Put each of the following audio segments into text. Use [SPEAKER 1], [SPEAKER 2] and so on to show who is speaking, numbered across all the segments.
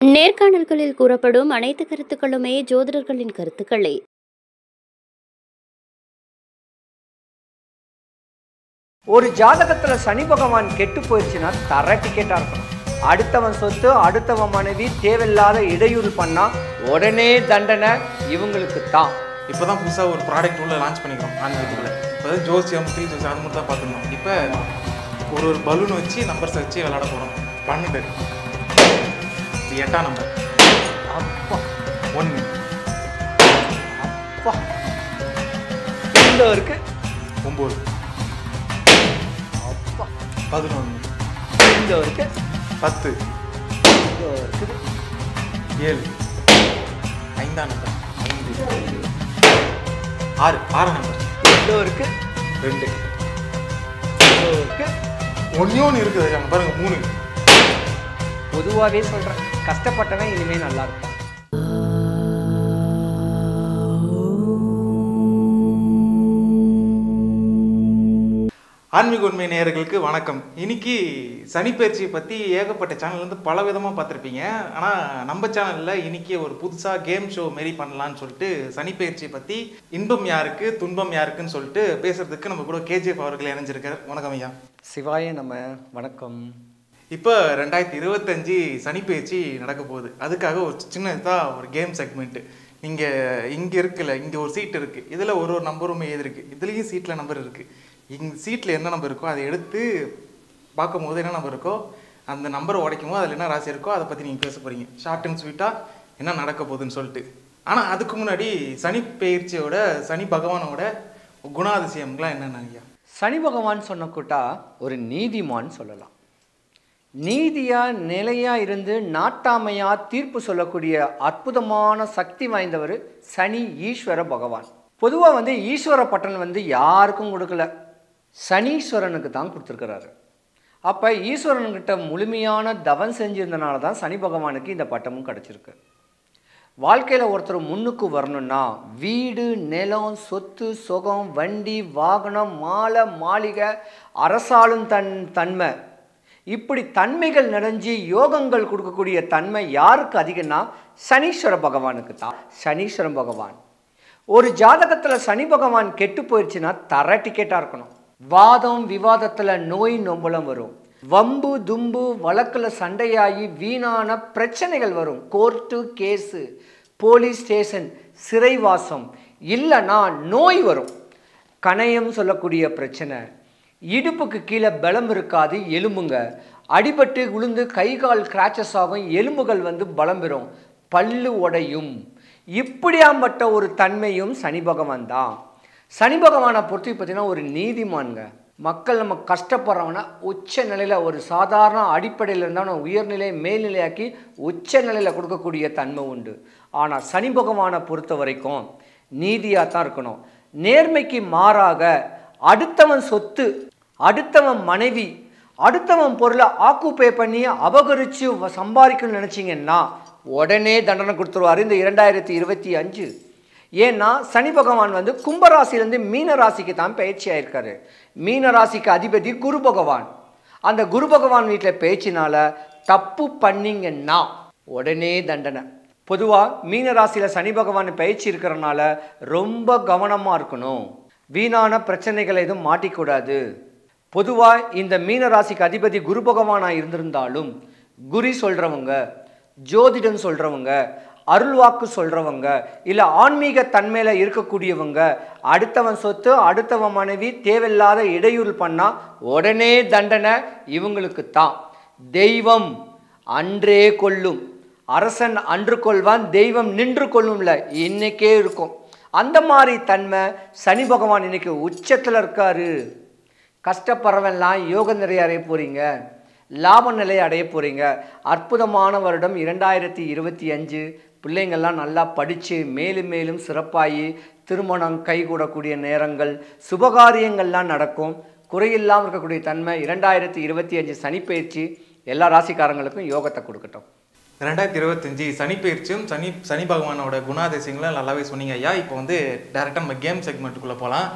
[SPEAKER 1] நேர்காணல்களில் கூறப்படும் அனைத்து கருத்துக்களுமே ஜோதிடர்களின் கருத்துக்களே.
[SPEAKER 2] ஒரு ஜாதகத்துல சனி பகவான் கெட்டு போயிடுச்சுன்னா தர டிக்கெட்டா இருக்கணும். அடுத்தவன் சொத்து, அடுத்தவன் மனைவி தேவையில்லாத இடையூறு பண்ணா உடனே தண்டனை இவங்களுக்கு தான்.
[SPEAKER 3] இப்போதான் புதுசாக ஒரு ப்ராடக்ட் உள்ள லான்ச் பண்ணிக்கிறோம் ஆன்மீகத்துக்குள்ள. இப்போ ஜோசியம், த்ரீ ஜோசியம் அது மட்டும் தான் பார்த்துருந்தோம். இப்போ ஒரு பலூன் வச்சு நம்பர்ஸ் வச்சு விளையாட போகிறோம். 12 இது 8ஆம் நம்பர்.
[SPEAKER 2] அப்பா
[SPEAKER 3] 1
[SPEAKER 2] அப்பா இந்த இருக்கு
[SPEAKER 3] 9
[SPEAKER 2] அப்பா
[SPEAKER 3] 11
[SPEAKER 2] இந்த இருக்கு
[SPEAKER 3] 10
[SPEAKER 2] இந்த இருக்குது
[SPEAKER 3] 7 5ஆம் நம்பர் 5 6ஆம் நம்பர்
[SPEAKER 2] இந்த இருக்கு
[SPEAKER 3] 2
[SPEAKER 2] இந்த இருக்கு.
[SPEAKER 3] ஒன்று இருக்குது அங்கே பாருங்க 3.
[SPEAKER 2] பொதுவாகவே சொல்றேன், கஷ்டப்பட்டவன் இனிமே நல்லா இருக்கும்.
[SPEAKER 3] ஆன்மீக உண்மை நேயர்களுக்கு வணக்கம். இன்னைக்கு சனிப்பெயர்ச்சியை பற்றி ஏகப்பட்ட சேனல்லேருந்து பல விதமாக பார்த்துருப்பீங்க. ஆனால் நம்ம சேனலில் இன்னைக்கு ஒரு புதுசாக கேம் ஷோ மாரி பண்ணலான்னு சொல்லிட்டு சனிப்பெயர்ச்சியை பற்றி இன்பம் யாருக்கு துன்பம் யாருக்குன்னு சொல்லிட்டு பேசுறதுக்கு நம்ம கூட கேஜிஎஃப் அவர்கள் இணைஞ்சிருக்கார். வணக்கம் ஐயா.
[SPEAKER 2] சிவாய நம்ம வணக்கம்.
[SPEAKER 3] இப்போ 2025 சனிப்பெயர்ச்சி நடக்க போகுது. அதுக்காக ஒரு சின்னதாக ஒரு கேம் செக்மெண்ட்டு. நீங்கள் இங்கே இருக்குல்ல, இங்கே ஒரு சீட் இருக்குது, இதில் ஒரு நம்பருமே இருக்குது, இதுலேயும் சீட்டில் நம்பர் இருக்குது. இங்கே சீட்டில் என்ன நம்பர் இருக்கோ அதை எடுத்து பார்க்கும்போது என்ன நம்பர் இருக்கோ அந்த நம்பரை உடைக்கும் போது அதில் என்ன ராசி இருக்கோ அதை பற்றி நீங்கள் பேச போகிறீங்க. ஷார்ட் அண்ட் ஸ்வீட்டாக என்ன நடக்க போகுதுன்னு சொல்லிட்டு. ஆனால் அதுக்கு முன்னாடி சனி பெயர்ச்சியோட சனி பகவானோட குணாதிசயம்லாம் என்னென்ன ஐயா?
[SPEAKER 2] சனி பகவான் சொன்ன கூட்டா ஒரு நீதிமான் சொல்லலாம். நீதியா நிலையா இருந்து நாட்டாமையா தீர்ப்பு சொல்லக்கூடிய அற்புதமான சக்தி வாய்ந்தவர் சனி ஈஸ்வர பகவான். பொதுவாக ஈஸ்வர பட்டன் யாருக்கும் கொடுக்கல, சனீஸ்வரனுக்கு தான் கொடுத்துருக்கிறாரு. அப்போ ஈஸ்வரன்கிட்ட முழுமையான தவம் செஞ்சிருந்தனால தான் சனி பகவானுக்கு இந்த பட்டமும் கிடச்சிருக்கு. வாழ்க்கையில் ஒருத்தர் முன்னுக்கு வரணும்னா வீடு, நிலம், சொத்து, சுகம், வண்டி, வாகனம், மாலை, மாளிகை, அரசாளும் தன்மை, இப்படி தன்மைகள் நிறைஞ்சி யோகங்கள் கொடுக்கக்கூடிய தன்மை யாருக்கு அதிகம்னா சனீஸ்வர பகவானுக்கு தான். சனீஸ்வர பகவான் ஒரு ஜாதகத்தில் சனி பகவான் கெட்டு போயிடுச்சுன்னா தர டிக்கெட்டாக இருக்கணும். வாதம் விவாதத்தில் நோய் நொம்பலம் வரும், வம்பு தும்பு வழக்கில் சண்டையாகி வீணான பிரச்சனைகள் வரும், கோர்ட்டு கேஸு, போலீஸ் ஸ்டேஷன், சிறைவாசம், இல்லைன்னா நோய் வரும். கணையம் சொல்லக்கூடிய பிரச்சனை, இடுப்புக்கு கீழே பலம் இருக்காது, எலும்புங்க அடிபட்டு விழுந்து கை கால் கிராச்சஸ் ஆகும், எலும்புகள் பலம் பெறும், பல்லு உடையும். இப்படியாம்பட்ட ஒரு தன்மையும் சனி பகவான் தான். சனி பகவானை பொறுத்து பார்த்தீங்கன்னா ஒரு நீதிமான்ங்க. மக்கள் நம்ம கஷ்டப்படுறவனா உச்ச நிலையில் ஒரு சாதாரண அடிப்படையில் இருந்தால் உயர்நிலை மேல்நிலையாக்கி உச்ச நிலையில் கொடுக்கக்கூடிய தன்மை உண்டு. ஆனால் சனி பகவானை பொறுத்த வரைக்கும் நீதியாக தான் இருக்கணும். நேர்மைக்கு மாறாக அடுத்தவன் சொத்து, அடுத்தவன் மனைவி, அடுத்தவன் பொருளை ஆக்குப்பை பண்ணி அபகரித்து சம்பாதிக்கணும்னு நினச்சிங்கன்னா உடனே தண்டனை கொடுத்துருவார் இந்த 2025. ஏன்னா சனி பகவான் கும்பராசிலேருந்து மீன ராசிக்கு தான் பயிற்சி ஆயிருக்காரு. மீன ராசிக்கு அதிபதி குரு பகவான். அந்த குரு பகவான் வீட்டில் பயிற்சினால தப்பு பண்ணிங்கன்னா உடனே தண்டனை. பொதுவாக மீன ராசியில் சனி பகவான் பயிற்சி இருக்கிறனால ரொம்ப கவனமாக இருக்கணும். வீணான பிரச்சனைகளை எதுவும் மாட்டிக்கூடாது. பொதுவாக இந்த மீன ராசிக்கு அதிபதி குரு பகவானாக இருந்திருந்தாலும் குறி சொல்கிறவங்க, ஜோதிடம் சொல்கிறவங்க, அருள்வாக்கு சொல்கிறவங்க, இல்லை ஆன்மீக தன்மையில் இருக்கக்கூடியவங்க அடுத்தவன் சொத்து, அடுத்தவன் மனைவி தேவையில்லாத இடையூறு பண்ணால் உடனே தண்டனை இவங்களுக்கு தான். தெய்வம் அன்றே கொல்லும், அரசன் அன்று கொள்வான், தெய்வம் நின்று கொள்ளும்ல இன்னைக்கே இருக்கும். அந்த மாதிரி தன்மை சனி பகவான் இன்னைக்கு உச்சத்தில் இருக்காரு. கஷ்டப்படுறவெல்லாம் யோக நிறைய அடைய போகிறீங்க, லாப நிலையை அடைய போகிறீங்க. அற்புதமான வருடம் 2025. பிள்ளைங்கள்லாம் நல்லா படித்து மேலும் மேலும் சிறப்பாகி திருமணம் கைகூடக்கூடிய நேரங்கள், சுபகாரியங்கள்லாம் நடக்கும். குறையில்லாமல் இருக்கக்கூடிய தன்மை 2025 சனிப்பெயர்ச்சி எல்லா ராசிக்காரங்களுக்கும் யோகத்தை கொடுக்கட்டும்.
[SPEAKER 3] 2025 சனிப்பெயர்ச்சியும் சனி பகவானோட குணாதிசயங்களும் நல்லாவே சொன்னீங்க ஐயா. இப்போ டேரெக்டாக நம்ம கேம் செக்மெண்ட்டுக்குள்ளே போகலாம்.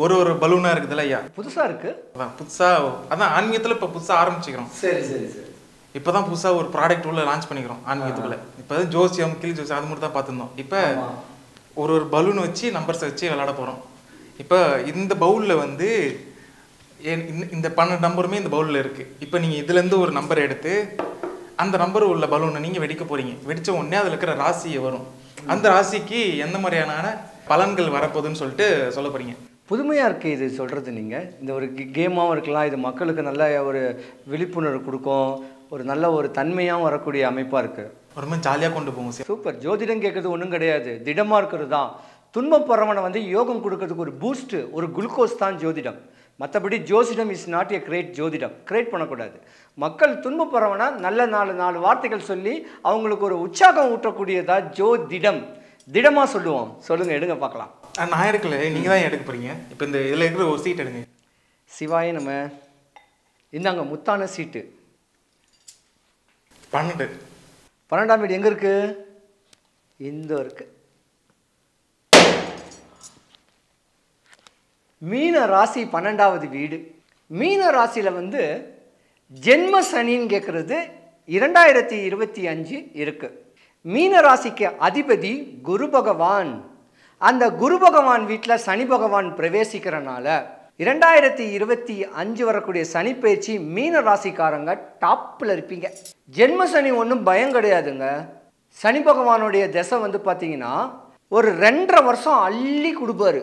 [SPEAKER 3] ஒரு பலூனா இருக்குதுல்ல ஐயா,
[SPEAKER 2] புதுசா இருக்கு.
[SPEAKER 3] அதான் புதுசா, அதான் ஆன்மீகத்துல இப்ப புதுசா ஆரம்பிச்சுக்கிறோம்.
[SPEAKER 2] சரி சரி சரி.
[SPEAKER 3] இப்போதான் புதுசாக ஒரு ப்ராடக்ட் உள்ள லான்ச் பண்ணிக்கிறோம் ஆன்மீகத்துக்குள்ள. இப்போ ஜோசியம் கிளி ஜோசியம் அது மட்டும் தான் பார்த்துருந்தோம். இப்போ ஒரு பலூன் வச்சு நம்பர்ஸை வச்சு விளையாட போகிறோம். இப்போ இந்த பவுலில் வந்து இந்த 12 நம்பருமே இந்த பவுலில் இருக்குது. இப்போ நீங்கள் இதுலேருந்து ஒரு நம்பர் எடுத்து அந்த நம்பர் உள்ள பலூனை நீங்கள் வெடிக்க போகிறீங்க. வெடித்த உடனே அதில் இருக்கிற ராசியை வரும். அந்த ராசிக்கு எந்த மாதிரியான பலன்கள் வரப்போகுதுன்னு சொல்லிட்டு சொல்ல போகிறீங்க.
[SPEAKER 2] புதுமையாக இருக்குது இது சொல்கிறது. நீங்கள் இந்த ஒரு கேமாகவும் இருக்கலாம், இது மக்களுக்கு நல்ல ஒரு விழிப்புணர்வு கொடுக்கும், ஒரு நல்ல ஒரு தன்மையாகவும் வரக்கூடிய அமைப்பாக இருக்குது.
[SPEAKER 3] ரொம்ப ஜாலியாக கொண்டு போவோம் சார்.
[SPEAKER 2] சூப்பர். ஜோதிடம் கேட்குறது ஒன்றும் கிடையாது, திடமாக இருக்கிறது தான். துன்பப்படுறவனை வந்து யோகம் கொடுக்கறதுக்கு ஒரு பூஸ்ட்டு, ஒரு குளுக்கோஸ் தான் ஜோதிடம். மற்றபடி ஜோதிடம் இஸ் நாட் ஏ கிரேட். ஜோதிடம் கிரியேட் பண்ணக்கூடாது. மக்கள் துன்பப்படுறவனா நல்ல 4 வார்த்தைகள் சொல்லி அவங்களுக்கு ஒரு உற்சாகம் ஊட்டக்கூடியதா ஜோதிடம். திடமாக சொல்லுவோம். சொல்லுங்கள், எடுங்க பார்க்கலாம்.
[SPEAKER 3] நான் எடுக்கல, நீங்கள் தான் எடுக்க போகிறீங்க. இப்போ இந்த இதில் இருக்கிற ஒரு சீட் எடுங்க.
[SPEAKER 2] சிவாயே நம்ம இந்தாங்க முத்தான சீட்டு. 12ஆம் வீடு எங்கே இருக்கு? இந்த இருக்கு. மீன ராசி 12வது வீடு. மீன ராசியில் வந்து ஜென்ம சனின்னு கேட்குறது 2025 இருக்கு. மீன ராசிக்கு அதிபதி குரு பகவான். அந்த குரு பகவான் வீட்டில் சனி பகவான் பிரவேசிக்கிறனால 2025 வரக்கூடிய சனி பயிற்சி மீன ராசிக்காரங்க டாப்பில் இருப்பீங்க. ஜென்ம சனி ஒன்றும் பயம் கிடையாதுங்க. சனி பகவானுடைய திசை வந்து பார்த்தீங்கன்னா ஒரு 2.5 வருஷம் அள்ளி கொடுப்பாரு.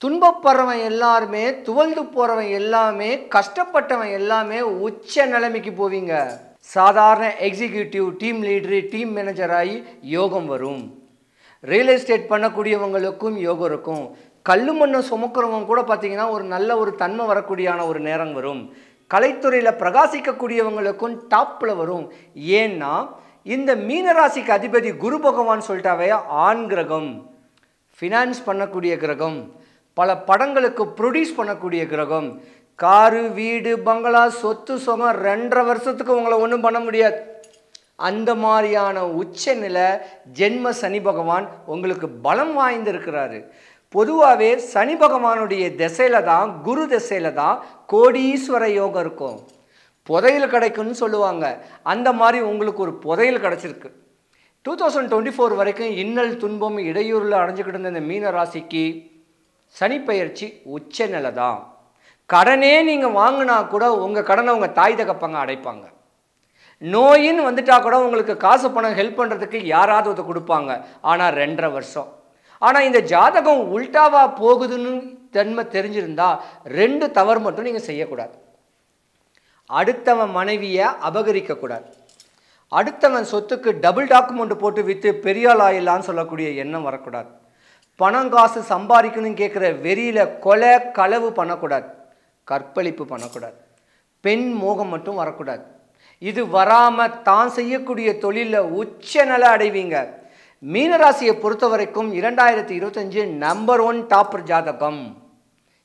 [SPEAKER 2] துன்பப்படுறவன் எல்லாருமே, துவழ்ந்து போகிறவன் எல்லாமே, கஷ்டப்பட்டவன் எல்லாமே உச்ச நிலைமைக்கு போவீங்க. சாதாரண executive, team leader, team manager ஆகி யோகம் வரும். ரியல் எஸ்டேட் பண்ணக்கூடியவங்களுக்கும் யோகம் இருக்கும். கல்லு மண்ணை சுமக்கிறவங்க கூட பார்த்தீங்கன்னா ஒரு நல்ல ஒரு தன்மை வரக்கூடியான ஒரு நேரம் வரும். கலைத்துறையில் பிரகாசிக்கக்கூடியவங்களுக்கும் டாப்பில் வரும். ஏன்னா இந்த மீனராசிக்கு அதிபதி குரு பகவான் சொல்லிட்டாவே ஆண் கிரகம், ஃபினான்ஸ் பண்ணக்கூடிய கிரகம், பல படங்களுக்கு ப்ரொடியூஸ் பண்ணக்கூடிய கிரகம். காரு, வீடு, பங்களா, சொத்து சுகம் 2.5 வருஷத்துக்கு உங்களை ஒன்றும் பண்ண முடியாது. அந்த மாதிரியான உச்ச நிலை ஜென்ம சனி பகவான் உங்களுக்கு பலம் வாய்ந்திருக்கிறாரு. பொதுவாகவே சனி பகவானுடைய திசையில தான், குரு திசையில தான் கோடீஸ்வர யோகம் இருக்கும். புதையல் கிடைக்கும்னு சொல்லுவாங்க. அந்த மாதிரி உங்களுக்கு ஒரு புதையல் கிடைச்சிருக்கு. 2024 வரைக்கும் இன்னல் துன்பம் இடையூறில் அடைஞ்சுக்கிட்டு இருந்த இந்த மீன ராசிக்கு சனி பெயர்ச்சி உச்ச நிலை தான். கடனே நீங்கள் வாங்கினா கூட உங்கள் கடனை உங்கள் தாய் தகப்பங்க அடைப்பாங்க. நோயின்னு வந்துட்டா கூட உங்களுக்கு காசு பணம் ஹெல்ப் பண்ணுறதுக்கு யாராவது ஒருத்தர் கொடுப்பாங்க. ஆனால் 2.5 வருஷம். ஆனால் இந்த ஜாதகம் உல்டாவா போகுதுன்னு தன்மை தெரிஞ்சிருந்தா 2 தவறு மட்டும் நீங்கள் செய்யக்கூடாது. அடுத்தவன் மனைவியை அபகரிக்கக்கூடாது. அடுத்தவன் சொத்துக்கு டபுள் டாக்குமெண்ட் போட்டு விற்று பெரியாள் ஆயிடலான்னு சொல்லக்கூடிய எண்ணம் வரக்கூடாது. பணம் காசு சம்பாதிக்கணும்னு கேட்குற வெறியில் கொலை களவு பண்ணக்கூடாது. கற்பழிப்பு பண்ணக்கூடாது. பெண் மோகம் மட்டும் வரக்கூடாது. இது வராமல் தான் செய்யக்கூடிய தொழிலில் உச்ச நிலை அடைவீங்க. மீனராசியை பொறுத்த வரைக்கும் 2025 நம்பர் 1 டாப்பர் ஜாதகம்.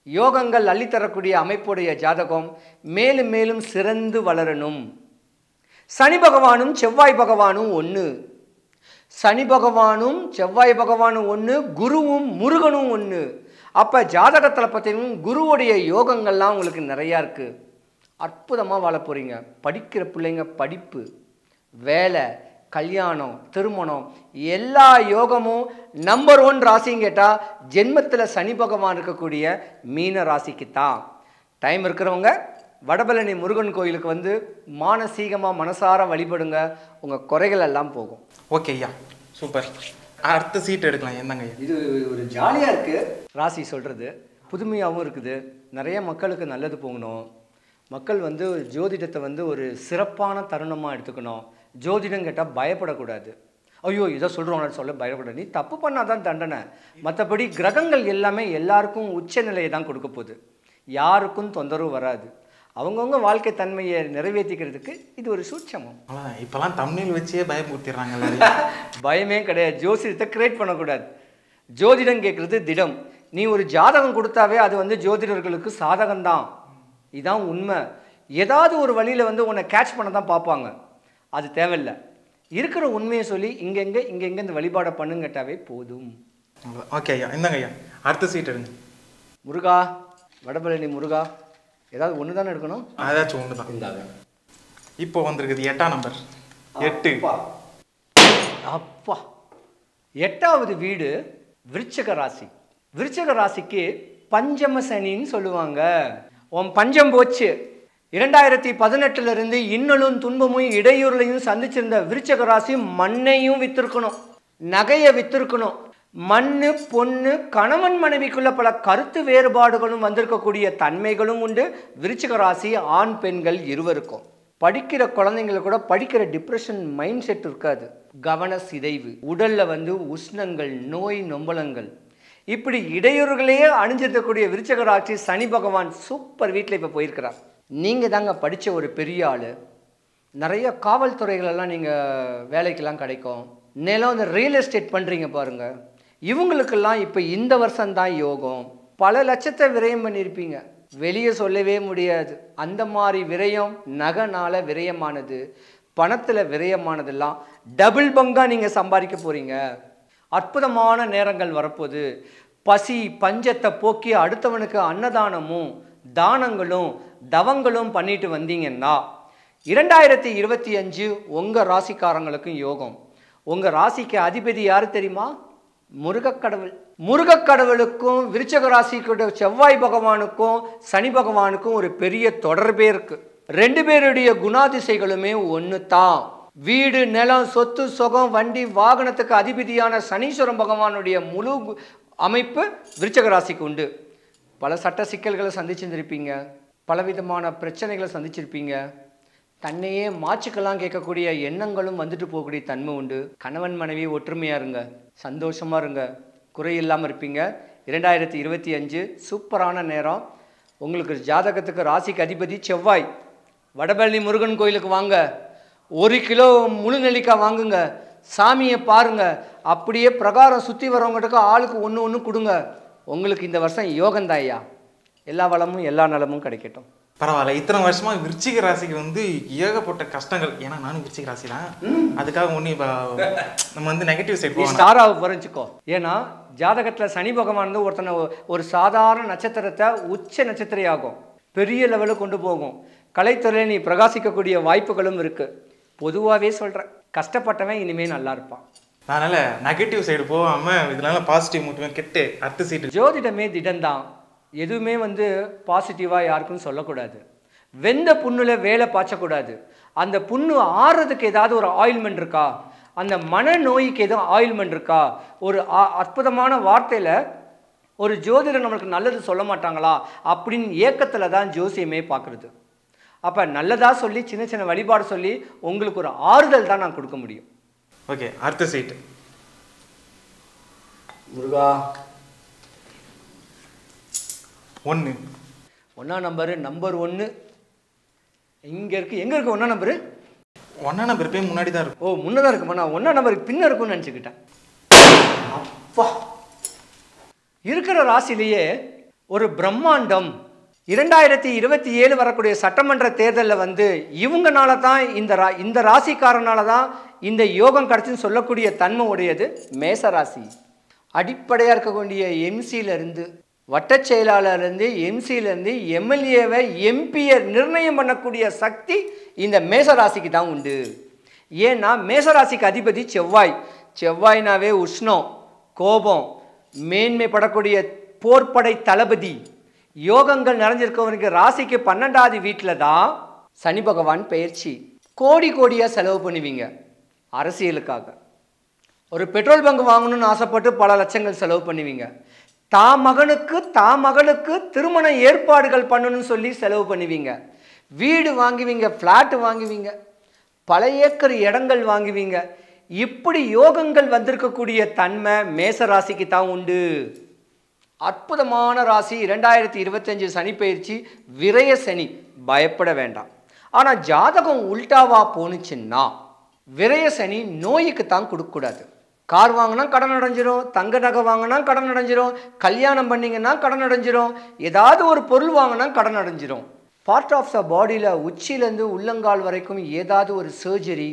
[SPEAKER 2] யோகங்கள் அள்ளித்தரக்கூடிய அமைப்புடைய ஜாதகம். மேலும் மேலும் சிறந்து வளரணும். சனி பகவானும் செவ்வாய் பகவானும் ஒன்று. சனி பகவானும் செவ்வாய் பகவானும் ஒன்று, குருவும் முருகனும் ஒன்று. அப்போ ஜாதகத்தில் பார்த்தீங்கன்னா குருவுடைய யோகங்கள்லாம் உங்களுக்கு நிறையா இருக்குது. அற்புதமாக வாழ போகிறீங்க. படிக்கிற பிள்ளைங்க படிப்பு, வேலை, கல்யாணம், திருமணம் எல்லா யோகமும் நம்பர் 1 ராசின்னு கேட்டால் ஜென்மத்தில் சனி பகவான் இருக்கக்கூடிய மீன ராசிக்கு தான். டைம் இருக்கிறவங்க வடபழனி முருகன் கோயிலுக்கு வந்து மானசீகமாக மனசார வழிபடுங்க. உங்கள் குறைகள் எல்லாம் போகும்.
[SPEAKER 3] ஓகே ஐயா, சூப்பர். அடுத்த சீட் எடுக்கலாம். என்னங்க ஐயா,
[SPEAKER 2] இது ஒரு ஜாலியாக இருக்குது. ராசி சொல்கிறது புதுமையாகவும் இருக்குது. நிறைய மக்களுக்கு நல்லது போகணும். மக்கள் வந்து ஜோதிடத்தை வந்து ஒரு சிறப்பான தருணமாக எடுத்துக்கணும். ஜோதிடம் கேட்டால் பயப்படக்கூடாது. ஐயோ இதை சொல்கிறோம்னு சொல்ல பயப்படாது. நீ தப்பு பண்ணால் தான் தண்டனை. மற்றபடி கிரகங்கள் எல்லாமே எல்லாருக்கும் உச்ச நிலையை தான் கொடுக்க போகுது. யாருக்கும் தொந்தரவு வராது. அவங்கவுங்க வாழ்க்கை தன்மையை நிறைவேற்றிக்கிறதுக்கு இது ஒரு சூட்சமம்.
[SPEAKER 3] இப்போலாம் தமிழ் வச்சே பயமுறுத்திடுறாங்க.
[SPEAKER 2] பயமே கிடையாது. ஜோதிடத்தை கிரியேட் பண்ணக்கூடாது. ஜோதிடம் கேட்குறது திடம். நீ ஒரு ஜாதகம் கொடுத்தாவே அது வந்து ஜோதிடர்களுக்கு சாதகம்தான். இதுதான் உண்மை. ஏதாவது ஒரு வழியில் வந்து உன்னை கேட்ச் பண்ண தான் பார்ப்பாங்க. அது தேவையில்லை. இருக்கிற உண்மையை சொல்லி இங்கெங்கே இந்த வழிபாடை பண்ணுங்கட்டாவே போதும்.
[SPEAKER 3] ஓகே ஐயா, இந்தாங்க ஐயா அடுத்த சீட் எடுங்க.
[SPEAKER 2] முருகா, வடபழனி முருகா, ஏதாவது ஒன்று தானே எடுக்கணும்.
[SPEAKER 3] ஏதாச்சும் ஒன்று தான்.
[SPEAKER 2] இந்தாங்க.
[SPEAKER 3] இப்போ வந்திருக்குது 8ஆம் நம்பர். 8.
[SPEAKER 2] அப்பா 8வது வீடு விருச்சிக ராசி. விருச்சிக ராசிக்கு பஞ்சம சனின்னு சொல்லுவாங்க. உன் பஞ்சம் போச்சு. 2018 இருந்து இன்னலும் துன்பமும் இடையூறுலையும் சந்திச்சிருந்த விருச்சிக ராசி மண்ணையும் வித்திருக்கணும், நகையை வித்திருக்கணும். மண்ணு பொண்ணு கணவன் மனைவிக்குள்ள பல கருத்து வேறுபாடுகளும் வந்திருக்கக்கூடிய தன்மைகளும் உண்டு விருச்சிக ராசி ஆண் பெண்கள் இருவருக்கும். படிக்கிற குழந்தைங்களுக்கு கூட படிக்கிற டிப்ரெஷன் மைண்ட் செட் இருக்காது. கவன சிதைவு, உடல்ல உஷ்ணங்கள், நோய் நொம்பலங்கள், இப்படி இடையூறுகளையே அணிஞ்சிருக்கக்கூடிய விருச்சிக ராசி சனி பகவான் சூப்பர் வீட்டில் இப்போ போயிருக்கிறார். நீங்கள் தாங்க படித்த ஒரு பெரிய ஆள். நிறைய காவல்துறைகளெல்லாம் நீங்கள் வேலைக்கெல்லாம் கிடைக்கும். நிலம் இந்த ரியல் எஸ்டேட் பண்ணுறீங்க பாருங்கள், இவங்களுக்கெல்லாம் இப்போ இந்த வருஷம்தான் யோகம். பல லட்சத்தை விரயம் பண்ணியிருப்பீங்க, வெளியே சொல்லவே முடியாது. அந்த மாதிரி விரயம் நகைனால விரயமானது, பணத்தில் விரயமானதெல்லாம் டபுள் பங்காக நீங்கள் சம்பாதிக்க போகிறீங்க. அற்புதமான நேரங்கள் வரப்போகுது. பசி பஞ்சத்தை போக்கி அடுத்தவனுக்கு அன்னதானமும் தானங்களும் தவங்களும் பண்ணிட்டு வந்தீங்கன்னா 2025 உங்கள் ராசிக்காரங்களுக்கும் யோகம். உங்கள் ராசிக்கு அதிபதி யார் தெரியுமா? முருகக்கடவுள். முருகக்கடவுளுக்கும் விருச்சிக ராசிக்குடைய செவ்வாய் பகவானுக்கும் சனி பகவானுக்கும் ஒரு பெரிய தொடர்பே இருக்கு. ரெண்டு பேருடைய குணாதிசைகளுமே ஒன்று தான். வீடு நிலம் சொத்து சுகம் வண்டி வாகனத்துக்கு அதிபதியான சனீஸ்வரன் பகவானுடைய முழு அமைப்பு விருச்சிக ராசிக்கு உண்டு. பல சட்ட சிக்கல்களை சந்திச்சிருந்திருப்பீங்க, பலவிதமான பிரச்சனைகளை சந்திச்சிருப்பீங்க. தன்னையே மாச்சுக்கெல்லாம் கேட்கக்கூடிய எண்ணங்களும் வந்துட்டு போகக்கூடிய தன்மை உண்டு. கணவன் மனைவி ஒற்றுமையாக இருங்க, சந்தோஷமாக இருங்க, குறை இல்லாமல் இருப்பீங்க. 2025 சூப்பரான நேரம். உங்களுக்கு ஜாதகத்துக்கு ராசிக்கு அதிபதி செவ்வாய். வடபழனி முருகன் கோயிலுக்கு வாங்க, 1 கிலோ முழு நெல்லிக்காய் வாங்குங்க, சாமியை பாருங்க, அப்படியே பிரகாரம் சுற்றி வரவங்களுக்கு ஆளுக்கு ஒன்று ஒன்று கொடுங்க. உங்களுக்கு இந்த வருஷம் யோகந்தான் ஐயா. எல்லா வளமும் எல்லா நலமும் கிடைக்கட்டும்.
[SPEAKER 3] பரவாயில்ல, இத்தனை வருஷமா விருச்சிக ராசிக்கு ஏகப்பட்ட கஷ்டங்கள். ஏன்னா நானும் விருச்சிக ராசி தான், அதுக்காக ஒன்று நம்ம நெகட்டிவ் சைட்
[SPEAKER 2] ஸ்டாராக புரிஞ்சுக்கோ. ஏன்னா ஜாதகத்தில் சனி பகவான் ஒருத்தனை ஒரு சாதாரண நட்சத்திரத்தை உச்ச நட்சத்திரையாகும், பெரிய லெவலுக்கு கொண்டு போகும். கலைத்துறையில் நீ பிரகாசிக்கக்கூடிய வாய்ப்புகளும் இருக்கு. பொதுவாகவே சொல்கிறேன், கஷ்டப்பட்டவன் இனிமேல் நல்லா இருப்பான்.
[SPEAKER 3] அதனால நெகட்டிவ் சைடு போகாமல் இதனால பாசிட்டிவ் மட்டுமே கெட்டு அடுத்த சைடு.
[SPEAKER 2] ஜோதிடமே திடம்தான். எதுவுமே பாசிட்டிவாக யாருக்கும் சொல்லக்கூடாது. வெந்த புண்ணில் வேலை பாய்ச்சக்கூடாது. அந்த புண்ணு ஆறுறதுக்கு ஏதாவது ஒரு ஆயில்மெண்ட் இருக்கா, அந்த மனநோய்க்கு எதுவும் ஆயில்மெண்ட் இருக்கா? ஒரு அற்புதமான வார்த்தையில் ஒரு ஜோதிடர் நம்மளுக்கு நல்லது சொல்ல மாட்டாங்களா அப்படின்னு ஏக்கத்தில் தான் ஜோசியமே பார்க்குறது. அப்போ நல்லதாக சொல்லி சின்ன சின்ன வழிபாடு சொல்லி உங்களுக்கு ஒரு ஆறுதல் தான் நான் கொடுக்க முடியும்.
[SPEAKER 3] ஓகே, அடுத்த சீட்டு
[SPEAKER 2] முருகா.
[SPEAKER 3] 1
[SPEAKER 2] 1ஆம் நம்பரு நம்பர் 1 இங்கே இருக்குது. எங்கே இருக்குது 1ஆம் நம்பரு?
[SPEAKER 3] 1ஆம் நம்பர் போய் முன்னாடி தான் இருக்கும்.
[SPEAKER 2] ஓ, முன்னதான் இருக்குமா? நான் 1ஆம் நம்பருக்கு பின்ன இருக்கும்னு நினச்சிக்கிட்டேன். அப்பா, இருக்கிற ராசிலேயே ஒரு பிரம்மாண்டம். 2027 வரக்கூடிய சட்டமன்ற தேர்தலில் இவங்கனால தான் இந்த ராசிக்காரனால தான் இந்த யோகம் கிடச்சுன்னு சொல்லக்கூடிய தன்மை உடையது மேச ராசி. அடிப்படையாக இருக்கக்கூடிய எம்சியிலேருந்து வட்டச் செயலாளர்லேருந்து எம்சியிலேருந்து எம்எல்ஏவை எம்பியை நிர்ணயம் பண்ணக்கூடிய சக்தி இந்த மேசராசிக்கு தான் உண்டு. ஏன்னா மேசராசிக்கு அதிபதி செவ்வாய். செவ்வாய்னாவே உஷ்ணம், கோபம், மேன்மைப்படக்கூடிய போர்ப்படை தளபதி. யோகங்கள் நிறைஞ்சிருக்கவனுக்கு ராசிக்கு 12வது வீட்டில் தான் சனி பகவான் பெயர்ச்சி. கோடி கோடியாக செலவு பண்ணுவீங்க அரசியலுக்காக. ஒரு பெட்ரோல் பங்க் வாங்கணும்னு ஆசைப்பட்டு பல லட்சங்கள் செலவு பண்ணுவீங்க. மகளுக்கு திருமண ஏற்பாடுகள் பண்ணணும்னு சொல்லி செலவு பண்ணுவீங்க. வீடு வாங்குவீங்க, ஃப்ளாட்டு வாங்குவீங்க, பல ஏக்கர் இடங்கள் வாங்குவீங்க. இப்படி யோகங்கள் வந்திருக்கக்கூடிய தன்மை மேச ராசிக்கு தான் உண்டு. அற்புதமான ராசி. 2025 சனி பயிற்சி விரய சனி, பயப்பட வேண்டாம். ஆனால் ஜாதகம் உல்டாவா போனுச்சுன்னா விரய சனி நோய்க்கு தான் கொடுக்கக்கூடாது. கார் வாங்கினா கடன் அடைஞ்சிரும், தங்க நகை வாங்கினா கடன் அடைஞ்சிரும், கல்யாணம் பண்ணிங்கன்னா கடன் அடைஞ்சிரும், ஏதாவது ஒரு பொருள் வாங்கினா கடன் அடைஞ்சிரும். பார்ட் ஆஃப் த பாடியில் உச்சியிலேருந்து உள்ளங்கால் வரைக்கும் ஏதாவது ஒரு சர்ஜரி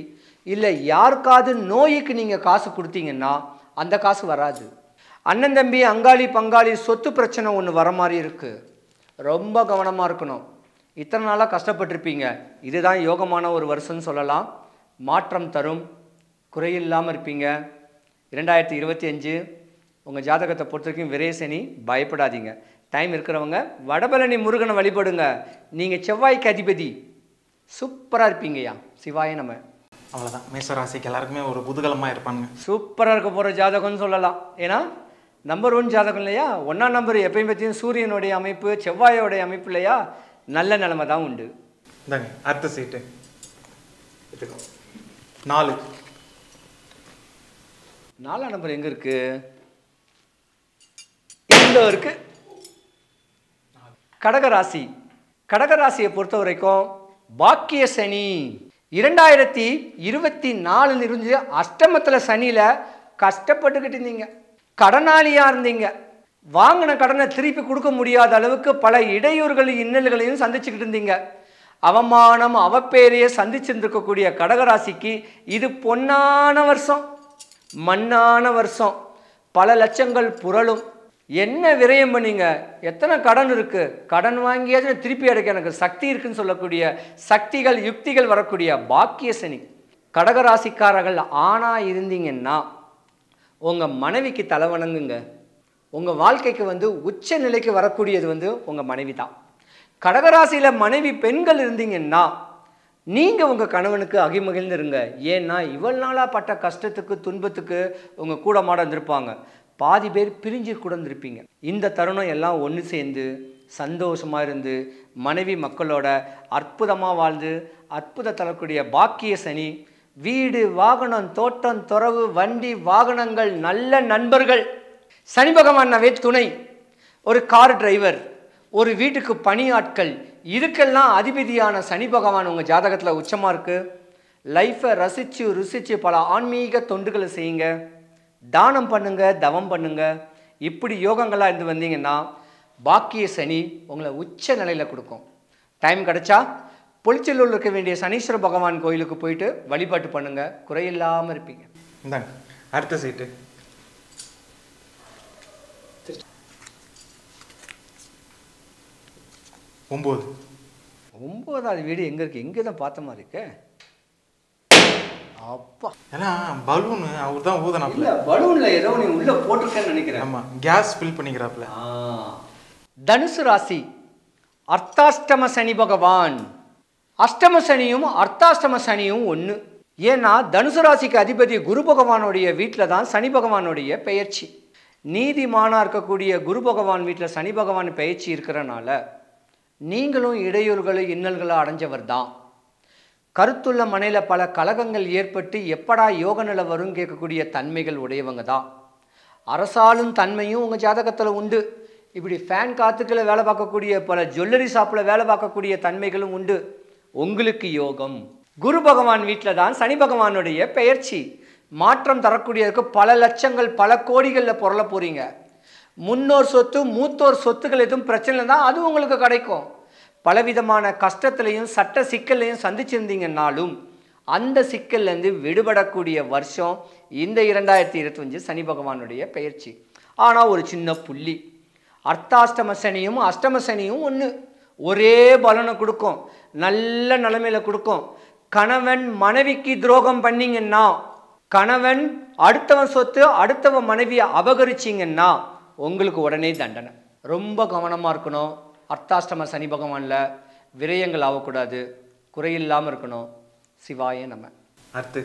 [SPEAKER 2] இல்லை யாருக்காவது நோய்க்கு நீங்கள் காசு கொடுத்தீங்கன்னா அந்த காசு வராது. அண்ணன் தம்பி அங்காளி பங்காளி சொத்து பிரச்சனை ஒன்று வர மாதிரி இருக்குது. ரொம்ப கவனமாக இருக்கணும். இத்தனை நாளாக கஷ்டப்பட்டிருப்பீங்க. இதுதான் யோகமான ஒரு வருஷம்னு சொல்லலாம். மாற்றம் தரும், குறையில்லாமல் இருப்பீங்க. 2025 உங்கள் ஜாதகத்தை பொறுத்த வரைக்கும் விரேசனி. பயப்படாதீங்க. டைம் இருக்கிறவங்க வடபழனி முருகனை வழிபடுங்க. நீங்கள் செவ்வாய்க்கு அதிபதி, சூப்பராக இருப்பீங்கய்யா. சிவாய நம்ம.
[SPEAKER 3] அவ்வளோதான். மேசராசிக்கு எல்லாருக்குமே ஒரு குதூகலமாக இருப்பாங்க.
[SPEAKER 2] சூப்பராக இருக்க போகிற ஜாதகம்னு சொல்லலாம். ஏன்னா நம்பர் 1 ஜாதகம் இல்லையா? 1ஆம் நம்பர் எப்பயும் பற்றியும் சூரியனுடைய அமைப்பு, செவ்வாயோடைய அமைப்பு இல்லையா? நல்ல நிலைமை தான் உண்டு.
[SPEAKER 3] இந்தாங்க அடுத்த சீட்டு 4.
[SPEAKER 2] 4ஆம் நம்பர் எங்கே இருக்கு? இந்த இருக்கு. கடகராசி. கடகராசியை பொறுத்த வரைக்கும் பாக்கிய சனி 2024 இருந்து அஷ்டமத்தில் சனியில் கஷ்டப்பட்டுக்கிட்டு இருந்தீங்க. கடனாளியாக இருந்தீங்க. வாங்கின கடனை திருப்பி கொடுக்க முடியாத அளவுக்கு பல இடையூறுகளையும் இன்னல்களையும் சந்திச்சுக்கிட்டு இருந்தீங்க. அவமானம் அவப்பேரையே சந்திச்சிருந்திருக்கக்கூடிய கடகராசிக்கு இது பொன்னான வருஷம், மண்ணான வருஷம். பல லட்சங்கள் புரளும். என்ன விரயம் பண்ணீங்க? எத்தனை கடன் இருக்கு? கடன் வாங்கியாச்சும் திருப்பி அடைக்க எனக்கு சக்தி இருக்குன்னு சொல்லக்கூடிய சக்திகள் யுக்திகள் வரக்கூடிய பாக்கிய சனி. கடகராசிக்காரர்கள் ஆணா இருந்தீங்கன்னா உங்கள் மனைவிக்கு தலை வணங்குங்க. உங்கள் வாழ்க்கைக்கு உச்ச நிலைக்கு வரக்கூடியது உங்கள் மனைவி தான். கடகராசியில் மனைவி பெண்கள் இருந்தீங்கன்னா நீங்கள் உங்கள் கணவனுக்கு அகிமகிழ்ந்து இருங்க. ஏன்னா இவ்வளவு நாளாக பட்ட கஷ்டத்துக்கு துன்பத்துக்கு உங்கள் கூட மாட இருந்திருப்பாங்க. பாதி பேர் பிரிஞ்சு கூட இருந்திருப்பீங்க. இந்த தருணம் எல்லாம் ஒன்று சேர்ந்து சந்தோஷமாக இருந்து மனைவி மக்களோட அற்புதமாக வாழ்ந்து அற்புதம் தரக்கூடிய பாக்கிய சனி. வீடு, வாகனம், தோட்டம், துறவு, வண்டி, வாகனங்கள், நல்ல நண்பர்கள். சனி பகவானாவே துணை. ஒரு கார் டிரைவர், ஒரு வீட்டுக்கு பணியாட்கள், இதுக்கெல்லாம் அதிபதியான சனி பகவான் உங்கள் ஜாதகத்தில் உச்சமாக இருக்குது. லைஃப்பை ரசித்து ருசித்து பல ஆன்மீக தொண்டுகளை செய்யுங்க. தானம் பண்ணுங்க, தவம் பண்ணுங்க. இப்படி யோகங்களாக இருந்து வந்தீங்கன்னா பாக்கிய சனி உங்களை உச்ச நிலையில் கொடுக்கும். டைம் கிடைச்சா பொலிச்சலூர் இருக்க வேண்டிய சனீஸ்வர பகவான் கோயிலுக்கு போயிட்டு வழிபாட்டு பண்ணுங்க. குறையில்லாமல் இருப்பீங்க.
[SPEAKER 3] இந்தாங்க அடுத்த சீட்டு 9.
[SPEAKER 2] 9வது வீடு எங்க இருக்கு? எங்கே தான் பார்த்த மாதிரி இருக்கு. அப்பா,
[SPEAKER 3] ஏன்னா பலூன் அவர் தான் ஊதனாப்ல.
[SPEAKER 2] பலூன்ல ஏதோ நீ உள்ள போட்டிருக்கேன்னு நினைக்கிறேன்.
[SPEAKER 3] ஆமா, கேஸ் ஃபில் பண்ணிக்கிறாப்ல.
[SPEAKER 2] தனுசு ராசி. அர்த்தாஷ்டம சனி பகவான். அஷ்டம சனியும் அர்த்தாஷ்டம சனியும் ஒன்று. ஏன்னா தனுசு ராசிக்கு அதிபதி குரு பகவானுடைய வீட்டில் தான் சனி பகவானுடைய பெயர்ச்சி. நீதிமானா இருக்கக்கூடிய குரு பகவான் வீட்டில் சனி பகவான் பெயர்ச்சி இருக்கிறனால நீங்களும் இடையூறுகளை இன்னல்களை அடைஞ்சவர் தான். கருத்துள்ள மனையில் பல கலகங்கள் ஏற்பட்டு எப்படா யோக நிலை வரும் கேட்கக்கூடிய தன்மைகள் உடையவங்க தான். அரசாலும் தன்மையும் உங்கள் ஜாதகத்தில் உண்டு. இப்படி ஃபேன் காத்துக்களை வேலை பார்க்கக்கூடிய பல ஜுவல்லரி ஷாப்பில் வேலை பார்க்கக்கூடிய தன்மைகளும் உண்டு. உங்களுக்கு யோகம். குரு பகவான் வீட்டில் தான் சனி பகவானுடைய பெயர்ச்சி. மாற்றம் தரக்கூடியதுக்கு பல லட்சங்கள் பல கோடிகளில் பொருள போகிறீங்க. முன்னோர் சொத்து மூத்தோர் சொத்துக்கள் எதுவும் பிரச்சனை தான் அது உங்களுக்கு கிடைக்கும். பலவிதமான கஷ்டத்துலையும் சட்ட சிக்கல்லையும் சந்திச்சிருந்தீங்கன்னாலும் அந்த சிக்கல்லேருந்து விடுபடக்கூடிய வருஷம் இந்த 2025 சனி பகவானுடைய பெயர்ச்சி. ஆனால் ஒரு சின்ன புள்ளி, அர்த்தாஷ்டம சனியும் அஷ்டம சனியும் ஒன்று. ஒரே பலனை கொடுக்கும், நல்ல நிலைமையில் கொடுக்கும். கணவன் மனைவிக்கு துரோகம் பண்ணிங்கன்னா, கணவன் அடுத்தவன் சொத்து அடுத்தவன் மனைவியை அபகரிச்சிங்கன்னா உங்களுக்கு உடனே தண்டனை. ரொம்ப கவனமாக இருக்கணும். அர்த்தாஷ்டம சனி பகவானில் விரயங்கள் ஆகக்கூடாது, குறையில்லாமல் இருக்கணும். சிவாய நம்ம.
[SPEAKER 3] அடுத்து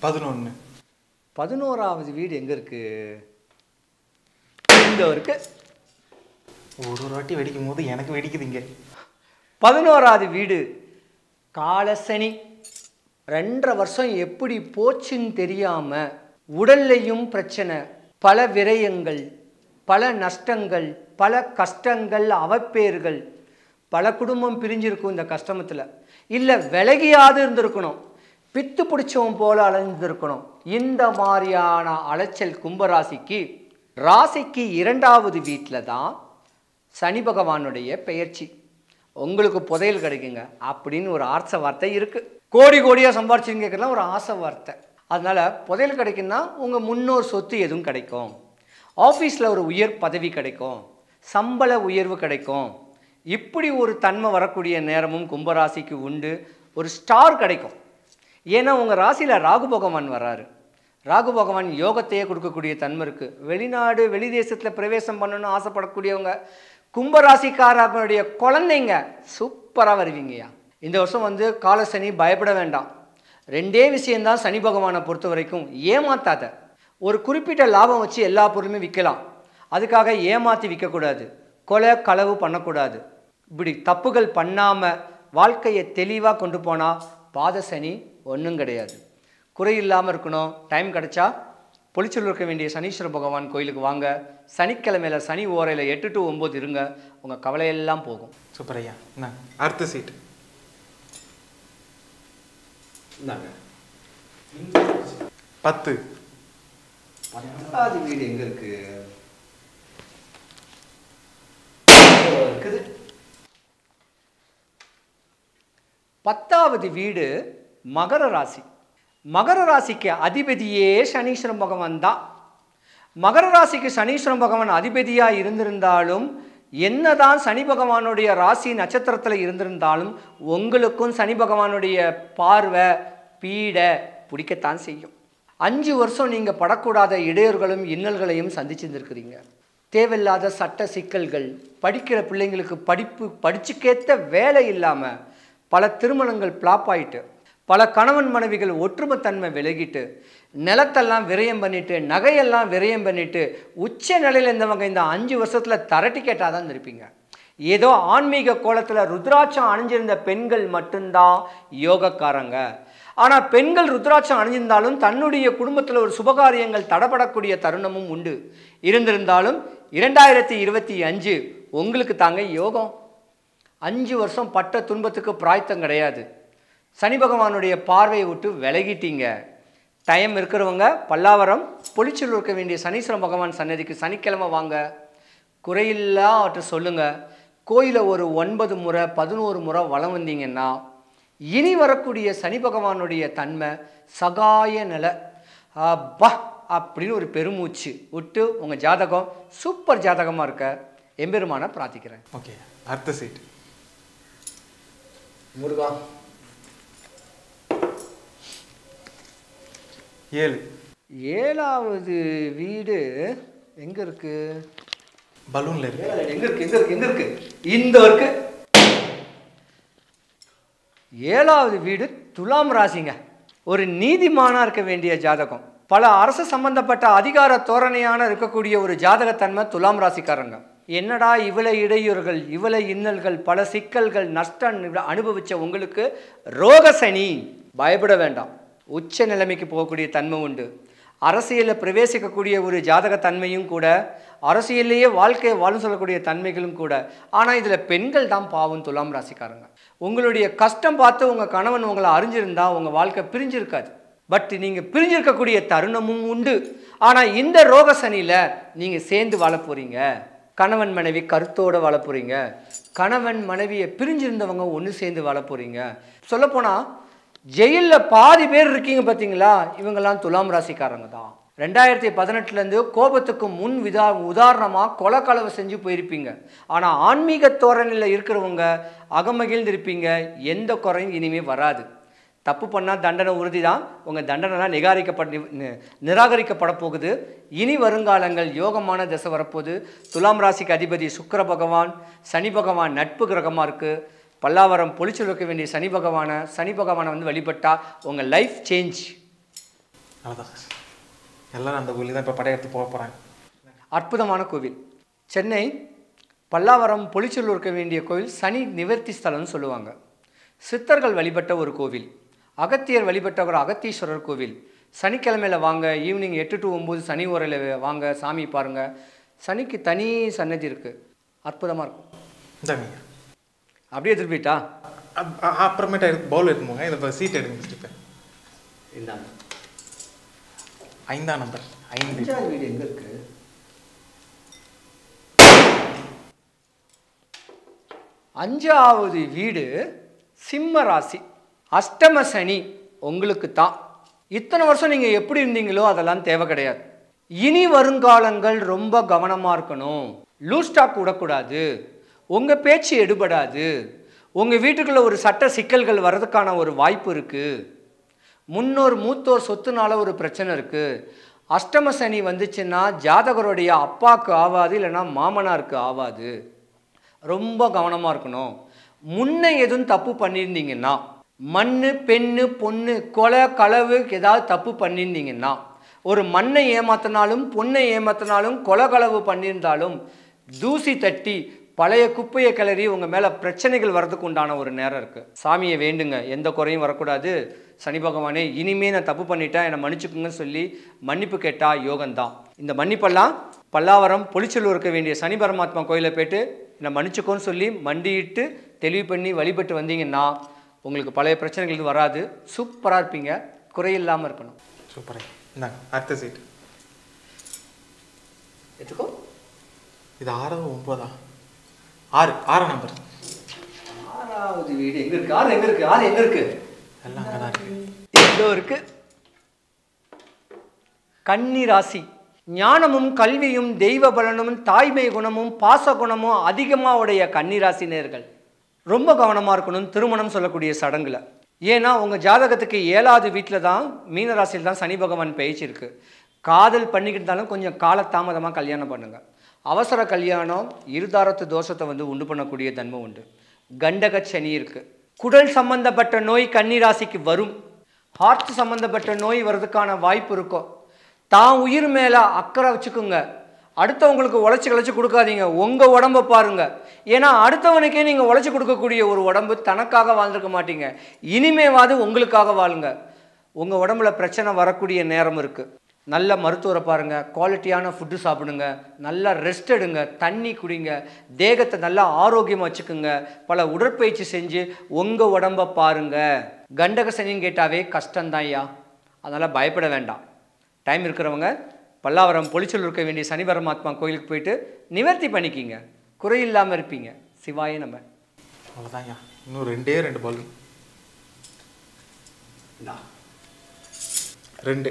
[SPEAKER 3] 11.
[SPEAKER 2] 11வது வீடு எங்கே இருக்கு? இந்த இருக்கு.
[SPEAKER 3] ஒரு வாட்டி வெடிக்கும் போது எனக்கு வெடிக்குதுங்க.
[SPEAKER 2] 11வது வீடு காலசனி. 2.5 வருஷம் எப்படி போச்சுன்னு தெரியாமல் உடல்லையும் பிரச்சனை, பல விரயங்கள், பல நஷ்டங்கள், பல கஷ்டங்கள், அவப்பேர்கள். பல குடும்பம் பிரிஞ்சிருக்கும் இந்த கஷ்டமத்தில். இல்லை விலகியாவது இருந்திருக்கணும், பித்து பிடிச்சவன் போல அலைஞ்சிருக்கணும். இந்த மாதிரியான அலைச்சல் கும்பராசிக்கு. ராசிக்கு 2வது வீட்டில் தான் சனி பகவானுடைய பெயர்ச்சி. உங்களுக்கு புதையல் கிடைக்குங்க அப்படின்னு ஒரு ஆசை வார்த்தை இருக்குது. கோடி கோடியாக சம்பாரிச்சுன்னு கேட்கலாம் ஒரு ஆசை வார்த்தை. அதனால் புதையல் கிடைக்குன்னா உங்கள் முன்னோர் சொத்து எதுவும் கிடைக்கும். ஆஃபீஸில் ஒரு உயர் பதவி கிடைக்கும். சம்பள உயர்வு கிடைக்கும். இப்படி ஒரு தன்மை வரக்கூடிய நேரமும் கும்பராசிக்கு உண்டு. ஒரு ஸ்டார் கிடைக்கும். ஏன்னா உங்கள் ராசியில் ராகு பகவான் வர்றாரு. ராகு பகவான் யோகத்தையே கொடுக்கக்கூடிய தன்மை இருக்குது. வெளிநாடு வெளி தேசத்தில் பிரவேசம் பண்ணணும்னு ஆசைப்படக்கூடியவங்க, கும்பராசிக்காரனுடைய குழந்தைங்க சூப்பராக வருவீங்கய்யா. இந்த வருஷம் காலசனி பயப்பட வேண்டாம். 2 விஷயந்தான் சனி பகவானை பொறுத்த வரைக்கும். ஏமாத்தாத. ஒரு குறிப்பிட்ட லாபம் வச்சு எல்லா பொருளுமே விற்கலாம். அதுக்காக ஏமாற்றி விற்கக்கூடாது. கொலை களவு பண்ணக்கூடாது. இப்படி தப்புகள் பண்ணாமல் வாழ்க்கையை தெளிவாக கொண்டு போனால் பாத சனி ஒன்றும் கிடையாது. குறையில்லாமல் இருக்கணும். டைம் கிடச்சா பொலிச்சூர் இருக்க வேண்டிய சனீஸ்வர பகவான் கோயிலுக்கு வாங்க. சனிக்கிழமையில் சனி ஓரையில் 8 to 9 இருங்க. உங்கள் கவலையெல்லாம் போகும்.
[SPEAKER 3] சூப்பர் ஐயா. அடுத்த சீட் 10.
[SPEAKER 2] 10வது வீடு எங்கே இருக்குது? 10வது வீடு மகர ராசி. மகர ராசிக்கு அதிபதியே சனீஸ்வர பகவான் தான். மகர ராசிக்கு சனீஸ்வர பகவான் அதிபதியாக இருந்திருந்தாலும், என்னதான் சனி பகவானுடைய ராசி நட்சத்திரத்தில் இருந்திருந்தாலும், உங்களுக்கும் சனி பகவானுடைய பார்வை பீடை பிடிக்கத்தான் செய்யும். 5 வருஷம் நீங்கள் படக்கூடாத இடையூறுகளும் இன்னல்களையும் சந்திச்சுருந்துருக்கிறீங்க. தேவையில்லாத சட்ட சிக்கல்கள், படிக்கிற பிள்ளைங்களுக்கு படிச்சுக்கேற்ற வேலை இல்லாமல் பல திருமணங்கள் பிளாப் ஆகிட்டு, பல கணவன் மனைவிகள் ஒற்றுமைத்தன்மை விலகிட்டு, நிலத்தெல்லாம் விரயம் பண்ணிட்டு, நகையெல்லாம் விரயம் பண்ணிட்டு, உச்ச நிலையில் இருந்தவங்க இந்த 5 வருஷத்தில் தரட்டி கேட்டால் தான் இருப்பீங்க. ஏதோ ஆன்மீக கோலத்தில் ருத்ராட்சம் அணிஞ்சிருந்த பெண்கள் மட்டும்தான் யோகக்காரங்க. ஆனால் பெண்கள் ருத்ராட்சம் அணிஞ்சிருந்தாலும் தன்னுடைய குடும்பத்தில் ஒரு சுபகாரியங்கள் தடப்படக்கூடிய தருணமும் உண்டு. இருந்திருந்தாலும் 2025 உங்களுக்கு தாங்க யோகம். 5 வருஷம் பட்ட துன்பத்துக்கு பிராய்த்தம் கிடையாது. சனி பகவானுடைய பார்வையை விட்டு விலகிட்டீங்க. டைம் இருக்கிறவங்க பல்லாவரம் பொலிச்சூர் இருக்க வேண்டிய சனீஸ்வர பகவான் சன்னதிக்கு சனிக்கிழமை வாங்க. குறையில்லா அவற்றை சொல்லுங்கள். கோயிலை ஒரு 9 முறை 11 முறை வலம் வந்தீங்கன்னா இனி வரக்கூடிய சனி பகவானுடைய தன்மை சகாய நிலை அப்பா அப்படின்னு ஒரு பெருமூச்சு விட்டு உங்கள் ஜாதகம் சூப்பர் ஜாதகமாக இருக்க எம்பெருமான பிரார்த்திக்கிறேன்.
[SPEAKER 3] ஓகே, அடுத்த சீட்
[SPEAKER 2] முருகா.
[SPEAKER 3] 7.
[SPEAKER 2] 7வது வீடு எங்க இருக்கு?
[SPEAKER 3] பலூன்ல இருக்கு.
[SPEAKER 2] எங்க இருக்கு? இந்த இருக்கு. 7வது வீடு துலாம் ராசிங்க. ஒரு நீதிமானா இருக்க வேண்டிய ஜாதகம். பல அரசு சம்பந்தப்பட்ட அதிகார தோரணையான இருக்கக்கூடிய ஒரு ஜாதகத்தன்மை துலாம் ராசிக்காரங்க. என்னடா இவ்வளவு இடையூறுகள், இவ்வளவு இன்னல்கள், பல சிக்கல்கள், நஷ்டம் அனுபவிச்ச உங்களுக்கு ரோகசனி. பயப்பட வேண்டாம். உச்ச நிலைமைக்கு போகக்கூடிய தன்மை உண்டு. அரசியலில் பிரவேசிக்கக்கூடிய ஒரு ஜாதக தன்மையும் கூட, அரசியல்லையே வாழ்க்கையை வாழும் சொல்லக்கூடிய தன்மைகளும் கூட. ஆனால் இதில் பெண்கள் தான் பாவம் துலாம் ராசிக்காரங்க. உங்களுடைய கஷ்டம் பார்த்து உங்கள் கணவன் உங்களை அறிஞ்சிருந்தா உங்கள் வாழ்க்கை பிரிஞ்சிருக்காது. பட் நீங்கள் பிரிஞ்சிருக்கக்கூடிய தருணமும் உண்டு. ஆனால் இந்த ரோக சனியில் நீங்கள் சேர்ந்து வாழ போகிறீங்க. கணவன் மனைவி கருத்தோடு வாழ போகிறீங்க. கணவன் மனைவியை பிரிஞ்சிருந்தவங்க ஒன்று சேர்ந்து வாழ போகிறீங்க. சொல்லப்போனால் ஜெயிலில் பாதி பேர் இருக்கீங்க பார்த்தீங்களா, இவங்கெல்லாம் துலாம் ராசிக்காரங்க தான். 2018 கோபத்துக்கு முன் உதாரணமாக கொலைக்களவு செஞ்சு போயிருப்பீங்க. ஆனால் ஆன்மீக தோரணையில் இருக்கிறவங்க அகமகிழ்ந்திருப்பீங்க. எந்த குறையும் இனிமேல் வராது. தப்பு பண்ணால் தண்டனை உறுதி தான். உங்கள் தண்டனைலாம் நிராகரிக்கப்பட போகுது. இனி வருங்காலங்கள் யோகமான திசை வரப்போகுது. துலாம் ராசிக்கு அதிபதி சுக்கிர பகவான், சனி பகவான் நட்பு கிரகமாக இருக்குது. பல்லாவரம் பொலிச்சல் வைக்க வேண்டிய சனி பகவானை வழிபட்டா உங்கள் லைஃப் சேஞ்ச்.
[SPEAKER 3] அவ்வளோதான். எல்லாரும் அந்த கோயிலுக்கு தான் இப்போ படையெடுத்து போக போகிறாங்க.
[SPEAKER 2] அற்புதமான கோவில். சென்னை பல்லாவரம் பொலிச்சல் இருக்க வேண்டிய கோவில் சனி நிவர்த்தி ஸ்தலம்னு சொல்லுவாங்க. சித்தர்கள் வழிபட்ட ஒரு கோவில். அகத்தியர் வழிபட்ட ஒரு அகத்தீஸ்வரர் கோவில். சனிக்கிழமையில் வாங்க. ஈவினிங் 8 to 9 சனி ஓரையில் வாங்க. சாமி பாருங்கள். சனிக்கு தனி சன்னதி இருக்குது. அற்புதமாக இருக்கும். அப்படியே திருப்பிட்டா
[SPEAKER 3] அப்புறமேட்டா பவுல் எடுத்துமோங்க. இந்த சீட் எடுங்க.
[SPEAKER 2] இந்தாங்க.
[SPEAKER 3] 5ஆம் நம்பர்.
[SPEAKER 2] 5வது வீடு எங்கே இருக்குது? 5வது வீடு சிம்ம ராசி. அஷ்டம சனி உங்களுக்கு தான். இத்தனை வருஷம் நீங்கள் எப்படி இருந்தீங்களோ அதெல்லாம் தேவை கிடையாது. இனி வருங்காலங்கள் ரொம்ப கவனமாக இருக்கணும். லூஸ் ஸ்டாக் விடக்கூடாது, உங்கள் பேச்சு எடுபடாது, உங்கள் வீட்டுக்குள்ளே ஒரு சட்ட சிக்கல்கள் வர்றதுக்கான ஒரு வாய்ப்பு இருக்குது, முன்னோர் மூத்தோர் சொத்துனால ஒரு பிரச்சனை இருக்குது, அஷ்டம சனி வந்துச்சுன்னா ஜாதகருடைய அப்பாவுக்கு ஆகாது, இல்லைன்னா மாமனாருக்கு ஆகாது. ரொம்ப கவனமாக இருக்கணும். முன்ன எதுவும் தப்பு பண்ணியிருந்தீங்கன்னா, மண்ணு பெண்ணு பொண்ணு கொலை களவு ஏதாவது தப்பு பண்ணியிருந்தீங்கன்னா, ஒரு மண்ணை ஏமாத்தினாலும் பொண்ணை ஏமாத்தினாலும் கொலை களவு பண்ணியிருந்தாலும் தூசி தட்டி பழைய குப்பையை கிளறி உங்கள் மேலே பிரச்சனைகள் வர்றதுக்கு உண்டான ஒரு நேரம் இருக்குது. சாமியை வேண்டுங்க, எந்த குறையும் வரக்கூடாது. சனி பகவானே, இனிமே நான் தப்பு பண்ணிட்டேன், என்னை மன்னிச்சுக்குங்கன்னு சொல்லி மன்னிப்பு கேட்டால் யோகம்தான். இந்த மன்னிப்பெல்லாம் பல்லாவரம் பொலிச்சலூர் இருக்க வேண்டிய சனி பரமாத்மா கோயிலை போய்ட்டு என்னை மன்னிச்சுக்கோன்னு சொல்லி மண்டிட்டு தெளிவு பண்ணி வழிபட்டு வந்தீங்கன்னா உங்களுக்கு பழைய பிரச்சனைகள் இது வராது. சூப்பராக இருப்பீங்க, குறையில்லாமல் இருக்கணும்.
[SPEAKER 3] சூப்பராக. இந்தாங்க அடுத்த சீட்
[SPEAKER 2] எதுக்கோ
[SPEAKER 3] இது 6 9 6 நம்பர்.
[SPEAKER 2] 6வது வீடு எங்கே இருக்குது? 6 எங்கே இருக்குது? 6 எங்கே இருக்குது?
[SPEAKER 3] எல்லாம் அங்கே தான் இருக்குது.
[SPEAKER 2] எவ்வளோ இருக்குது? கன்னி ராசி. ஞானமும் கல்வியும் தெய்வ பலனும் தாய்மை குணமும் பாச குணமும் அதிகமாக உடைய கன்னிராசினியர்கள் ரொம்ப கவனமாக இருக்கணும் திருமணம் சொல்லக்கூடிய சடங்குல. ஏன்னா உங்கள் ஜாதகத்துக்கு 7வது வீட்டில் தான் மீனராசியில் தான் சனி பகவான் பயிற்சி இருக்குது. காதல் பண்ணிக்கிட்டாலும் கொஞ்சம் காலதாமதமாக கல்யாணம் பண்ணுங்கள். அவசர கல்யாணம் இருதாரத்து தோஷத்தை உண்டு பண்ணக்கூடிய தன்மை உண்டு. கண்டக சனி இருக்குது. குடல் சம்பந்தப்பட்ட நோய் கன்னிராசிக்கு வரும். ஹார்ட் சம்பந்தப்பட்ட நோய் வர்றதுக்கான வாய்ப்பு இருக்கும். தான் உயிர் மேலே அக்கறை வச்சுக்குங்க. அடுத்தவங்களுக்கு உழைச்சி கொடுக்காதீங்க, உங்கள் உடம்பை பாருங்கள். ஏன்னா அடுத்தவனுக்கே நீங்கள் உழைச்சி கொடுக்கக்கூடிய ஒரு உடம்பு தனக்காக வாழ்ந்துருக்க மாட்டீங்க. இனிமேவாது உங்களுக்காக வாழுங்க. உங்கள் உடம்புல பிரச்சனை வரக்கூடிய நேரம் இருக்குது. நல்ல மருத்துவரை பாருங்கள், குவாலிட்டியான ஃபுட்டு சாப்பிடுங்க, நல்லா ரெஸ்ட் எடுங்க, தண்ணி குடிங்க, தேகத்தை நல்லா ஆரோக்கியமாக வச்சுக்குங்க, பல உடற்பயிற்சி செஞ்சு உங்கள் உடம்பை பாருங்கள். கண்டக சனின்னு கேட்டாவே கஷ்டம்தான் ஐயா, அதனால் பயப்பட வேண்டாம். டைம் இருக்கிறவங்க பல்லாவரம் பொலிச்சல் இருக்க வேண்டிய சனி பரமாத்மா கோயிலுக்கு போயிட்டு நிவர்த்தி பண்ணிக்கிங்க, குறையில்லாமல் இருப்பீங்க. சிவாய நம்ம.
[SPEAKER 3] அவ்வளோதான் ஐயா. இன்னும் 2 பலூன். 2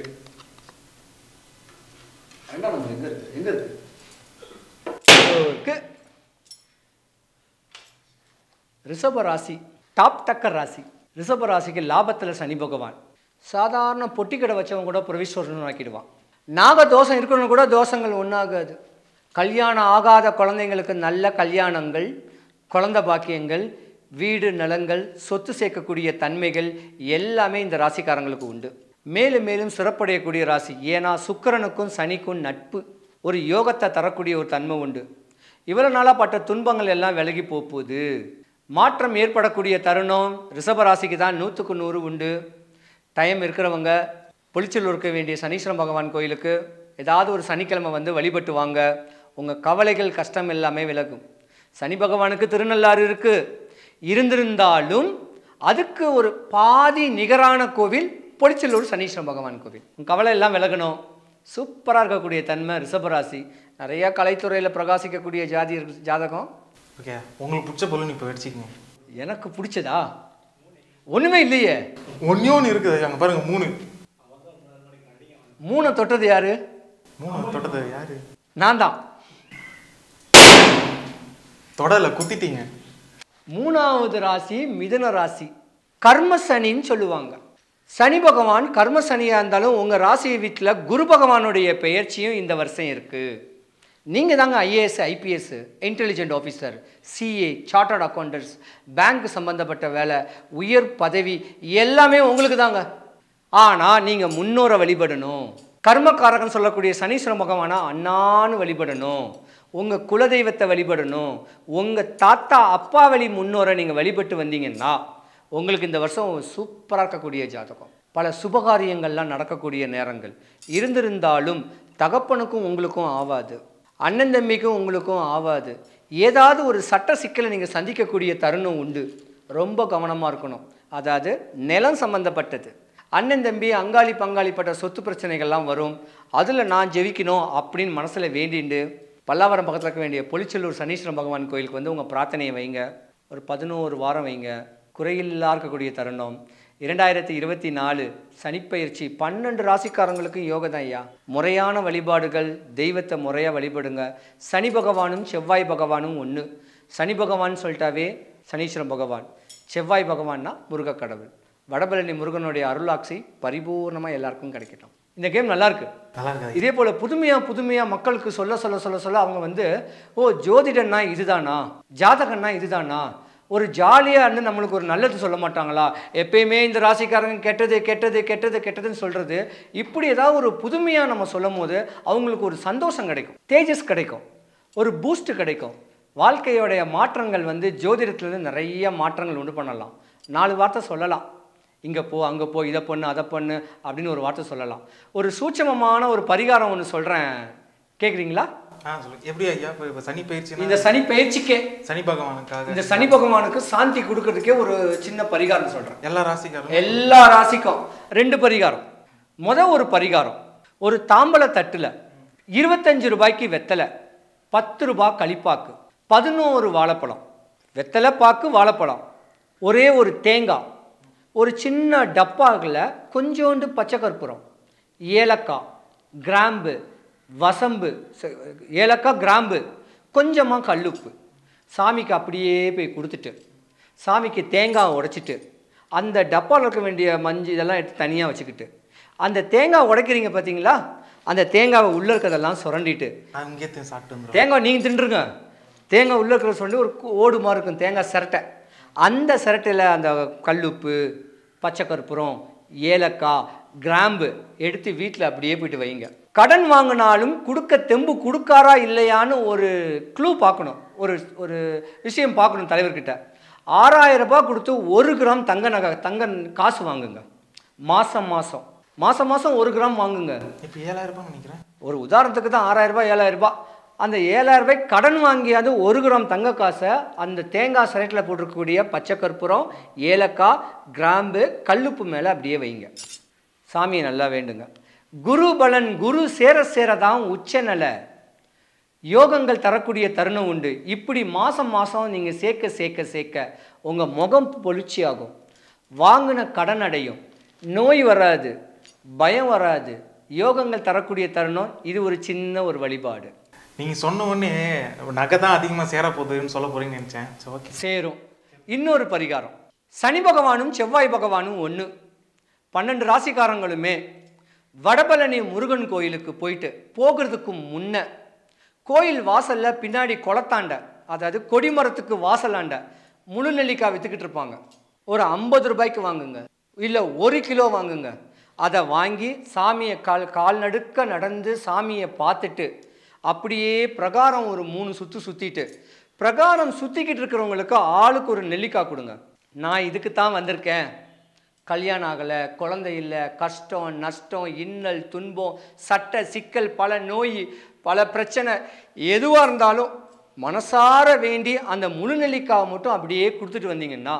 [SPEAKER 2] ரிஷப ராசி டாப் டக்கர் ராசி. ரிஷப ராசிக்கு லாபத்தில் சனி பகவான். சாதாரண பொட்டி கடை வச்சவங்க கூட பிரவிஸ்வரன் ஆக்கிடுவான். நாக தோஷம் இருக்கணும் கூட தோஷங்கள் ஒன்றாகாது. கல்யாணம் ஆகாத குழந்தைங்களுக்கு நல்ல கல்யாணங்கள், குழந்தை பாக்கியங்கள், வீடு நலங்கள், சொத்து சேர்க்கக்கூடிய தன்மைகள் எல்லாமே இந்த ராசிக்காரங்களுக்கு உண்டு. மேலும் மேலும் சிறப்படையக்கூடிய ராசி. ஏன்னா சுக்கிரனுக்கும் சனிக்கும் நட்பு, ஒரு யோகத்தை தரக்கூடிய ஒரு தன்மை உண்டு. இவ்வளோ நாளாக பட்ட துன்பங்கள் எல்லாம் விலகி போகுது. மாற்றம் ஏற்படக்கூடிய தருணம் ரிஷபராசிக்கு தான் 100க்கு 100 உண்டு. டைம் இருக்கிறவங்க பொலிச்சலூர் இருக்க வேண்டிய சனீஸ்வரன் பகவான் கோயிலுக்கு ஏதாவது ஒரு சனிக்கிழமை வழிபட்டு வாங்க. உங்கள் கவலைகள் கஷ்டம் எல்லாமே விலகும். சனி பகவானுக்கு திருநள்ளாறு இருக்குது. இருந்திருந்தாலும் அதுக்கு ஒரு பாதி நிகரான கோவில் பொலிச்சலூர் சனீஸ்வரன் பகவான் கோவில். உங்கள் கவலை எல்லாம் விலகணும். சூப்பராக இருக்கக்கூடிய தன்மை ரிஷபராசி. நிறையா கலைத்துறையில் பிரகாசிக்கக்கூடிய ஜாதகம்.
[SPEAKER 3] ஓகே, உங்களுக்கு பிடிச்ச பலூன் இப்போ வச்சுக்கோங்க.
[SPEAKER 2] எனக்கு பிடிச்சதா ஒன்றுமே இல்லையே.
[SPEAKER 3] ஒன்று இருக்குது அங்கே பாருங்கள்.
[SPEAKER 2] 3 தொட்டது யாரு?
[SPEAKER 3] 3 தொட்டது யாரு?
[SPEAKER 2] நான் தான்.
[SPEAKER 3] தொடல குத்திட்டீங்க.
[SPEAKER 2] 3வது ராசி மிதுன ராசி. கர்ம சனின்னு சொல்லுவாங்க. சனி பகவான் கர்ம சனியாக இருந்தாலும் உங்கள் ராசி வீட்டில் குரு பகவானுடைய பெயர்ச்சியும் இந்த வருஷம் இருக்குது. நீங்கள் தாங்க IAS IPS intelligent officer, CA, chartered accountants, bank சம்பந்தப்பட்ட வேலை, உயர் பதவி எல்லாமே உங்களுக்கு தாங்க. ஆனால் நீங்கள் முன்னோரை வழிபடணும். கர்மக்காரகன் சொல்லக்கூடிய சனீஸ்வரன் பகவானா அண்ணான்னு வழிபடணும். உங்கள் குலதெய்வத்தை வழிபடணும். உங்கள் தாத்தா அப்பா வழி முன்னோரை நீங்கள் வழிபட்டு வந்தீங்கன்னா உங்களுக்கு இந்த வருஷம் சூப்பராக இருக்கக்கூடிய ஜாதகம். பல சுபகாரியங்கள்லாம் நடக்கக்கூடிய நேரங்கள் இருந்திருந்தாலும் தகப்பனுக்கும் உங்களுக்கும் ஆகாது, அண்ணன் தம்பிக்கும் உங்களுக்கும் ஆகாது. ஏதாவது ஒரு சட்ட சிக்கலை நீங்கள் சந்திக்கக்கூடிய தருணம் உண்டு. ரொம்ப கவனமாக இருக்கணும். அதாவது நிலம் சம்பந்தப்பட்டது, அண்ணன் தம்பி அங்காளி பங்காளிப்பட்ட சொத்து பிரச்சனைகள்லாம் வரும். அதில் நான் ஜெயிக்கணும் அப்படின்னு மனசில் வேண்டிண்டு பல்லாவரம் பக்கத்தில் இருக்க வேண்டிய பொலிச்சலூர் சனீஸ்வரன் பகவான் கோயிலுக்கு உங்கள் பிரார்த்தனையை வைங்க. ஒரு 11 வாரம் வைங்க. குறையில்லா இருக்கக்கூடிய தருணம். 2024 சனிப்பெயர்ச்சி 12 ராசிக்காரங்களுக்கும் யோக தான் ஐயா. முறையான வழிபாடுகள், தெய்வத்தை முறையாக வழிபடுங்க. சனி பகவானும் செவ்வாய் பகவானும் ஒன்று. சனி பகவான் சொல்லிட்டாவே சனீஸ்வரன் பகவான், செவ்வாய் பகவான்னா முருக கடவுள். வடபழனி முருகனுடைய அருளாட்சி பரிபூர்ணமாக எல்லாருக்கும் கிடைக்கட்டும். இந்த கேம் நல்லா இருக்கு. இதே போல் புதுமையாக மக்களுக்கு சொல்ல அவங்க ஓ ஜோதிடன்னா இதுதானா, ஜாதகன்னா இதுதானா, ஒரு ஜாலியாக இருந்து நம்மளுக்கு ஒரு நல்லது சொல்ல மாட்டாங்களா, எப்பயுமே இந்த ராசிக்காரங்க கெட்டது கெட்டது கெட்டது கெட்டதுன்னு சொல்கிறது, இப்படி ஏதாவது ஒரு புதுமையாக நம்ம சொல்லும் போது அவங்களுக்கு ஒரு சந்தோஷம் கிடைக்கும், தேஜஸ் கிடைக்கும், ஒரு பூஸ்ட் கிடைக்கும். வாழ்க்கையோடைய மாற்றங்கள் ஜோதிடத்துலேருந்து நிறைய மாற்றங்கள் உண்டு பண்ணலாம். 4 வார்த்தை சொல்லலாம், இங்கே போ அங்கே போ, இதை பண்ணு அதை பண்ணு அப்படின்னு ஒரு வார்த்தை சொல்லலாம். ஒரு சூட்சமமான ஒரு பரிகாரம் ஒன்று சொல்கிறேன், கேட்குறீங்களா?
[SPEAKER 3] சொல்லுங்க. எப்படி ஐயா இப்போ சனி பயிற்சி, இந்த
[SPEAKER 2] சனி பயிற்சிக்கே
[SPEAKER 3] சனி பகவானுக்காக,
[SPEAKER 2] இந்த சனி பகவானுக்கு சாந்தி கொடுக்கறதுக்கே ஒரு சின்ன பரிகாரம் சொல்கிறேன். எல்லா ராசிக்கும் 2 பரிகாரம். ஒரு பரிகாரம், ஒரு தாம்பல தட்டில் 25 ரூபாய்க்கு வெத்தலை, 10 ரூபாய் களிப்பாக்கு, 11 வாழைப்பழம், வெத்தலை பாக்கு வாழைப்பழம், ஒரே ஒரு தேங்காய், ஒரு சின்ன டப்பாவில் கொஞ்சோண்டு பச்சை கற்பூரம், ஏலக்காய், கிராம்பு, வசம்பு, ஏலக்காய் கிராம்பு, கொஞ்சமாக கல்லுப்பு, சாமிக்கு அப்படியே போய் கொடுத்துட்டு சாமிக்கு தேங்காய் உடைச்சிட்டு அந்த டப்பாவில் இருக்க வேண்டிய மஞ்சள் இதெல்லாம் எடுத்து தனியாக வச்சுக்கிட்டு அந்த தேங்காய் உடைக்கிறீங்க பார்த்தீங்களா, அந்த தேங்காவை உள்ளே இருக்கிறதெல்லாம் சுரண்டிட்டு தேங்காய் நீங்கள் தின்றுங்க. தேங்காய் உள்ளே இருக்கிறத சொல்லி ஒரு ஓடு மாதிரி இருக்கும் தேங்காய் சிரட்டை, அந்த சிரட்டையில் அந்த கல்லுப்பு, பச்சை கற்பூரம், ஏலக்காய், கிராம்பு எடுத்து வீட்டில் அப்படியே போயிட்டு வைங்க. கடன் வாங்கினாலும் கொடுக்க தெம்பு கொடுக்காரா இல்லையான்னு ஒரு க்ளூ பார்க்கணும், ஒரு விஷயம் பார்க்கணும் தலைவர்கிட்ட. 6000 ரூபாய் கொடுத்து 1 கிராம் தங்க காசு வாங்குங்க. மாதம் 1 கிராம் வாங்குங்க.
[SPEAKER 3] இப்போ 7000 ரூபாய் நினைக்கிறேன்.
[SPEAKER 2] ஒரு உதாரணத்துக்கு தான் 6000 ரூபாய் 7000 ரூபாய். அந்த 7000 ரூபாய் கடன் வாங்கியாவது 1 கிராம் தங்க காசை அந்த தேங்காய் சிரட்டில் போட்டிருக்கக்கூடிய பச்சை கற்பூரம், ஏலக்காய், கிராம்பு, கல்லுப்பு மேலே அப்படியே வைங்க. சாமியை நல்லா வேண்டுங்க. குரு பலன், குரு சேர தான் உச்சநல யோகங்கள் தரக்கூடிய தருணம் உண்டு. இப்படி மாதம் நீங்கள் சேர்க்க உங்கள் முகம் பொலிச்சி ஆகும், வாங்கின கடன் அடையும், நோய் வராது, பயம் வராது, யோகங்கள் தரக்கூடிய தருணம். இது ஒரு சின்ன ஒரு வழிபாடு.
[SPEAKER 3] நீங்கள் சொன்ன உடனே நகை தான் அதிகமாக சேரப்போகுதுன்னு சொல்ல போகிறீங்கன்னு நினச்சேன்.
[SPEAKER 2] சேரும். இன்னொரு பரிகாரம், சனி பகவானும் செவ்வாய் பகவானும் ஒன்று. 12 ராசிக்காரங்களுமே வடபழனி முருகன் கோயிலுக்கு போகிறதுக்கு முன்ன கோயில் வாசலில் பின்னாடி குளத்தாண்ட, அதாவது கொடிமரத்துக்கு வாசலாண்ட முழு நெல்லிக்காய் விற்றுக்கிட்டு இருப்பாங்க. ஒரு 50 ரூபாய்க்கு வாங்குங்க, இல்லை 1 கிலோ வாங்குங்க. அதை வாங்கி சாமியை கால் நடுக்க நடந்து சாமியை பார்த்துட்டு அப்படியே பிரகாரம் ஒரு 3 சுற்று சுற்றிட்டு, பிரகாரம் சுற்றிக்கிட்டு இருக்கிறவங்களுக்கு ஆளுக்கு ஒரு நெல்லிக்காய் கொடுங்க. நான் இதுக்கு தான் வந்திருக்கேன், கல்யாணம் ஆகலை, குழந்தை இல்லை, கஷ்டம் நஷ்டம் இன்னல் துன்பம் சட்ட சிக்கல் பல நோய் பல பிரச்சனை எதுவாக இருந்தாலும் மனசார வேண்டி அந்த முழு நெல்லிக்காவை மட்டும் அப்படியே கொடுத்துட்டு வந்தீங்கன்னா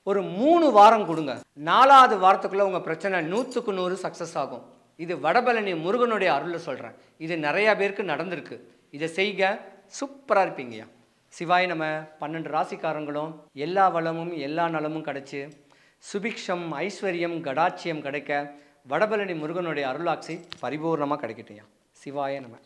[SPEAKER 2] ஒரு 3 வாரம் கொடுங்க. 4ஆவது வாரத்துக்குள்ளே உங்கள் பிரச்சனை 100க்கு 100 சக்ஸஸ் ஆகும். இது வடபழனி முருகனுடைய அருளில் சொல்கிறேன். இது நிறையா பேருக்கு நடந்திருக்கு. இதை செய்க, சூப்பராக இருப்பீங்கய்யா. சிவாய் நம்ம 12 ராசிக்காரங்களும் எல்லா வளமும் எல்லா நலமும் கிடைச்சி சுபிக்ஷம் ஐஸ்வர்யம் கடாட்சியம் கிடைக்க வடபழனி முருகனுடைய அருளாட்சி பரிபூர்ணமாக கிடைக்கட்டையா. சிவாய நம்ம.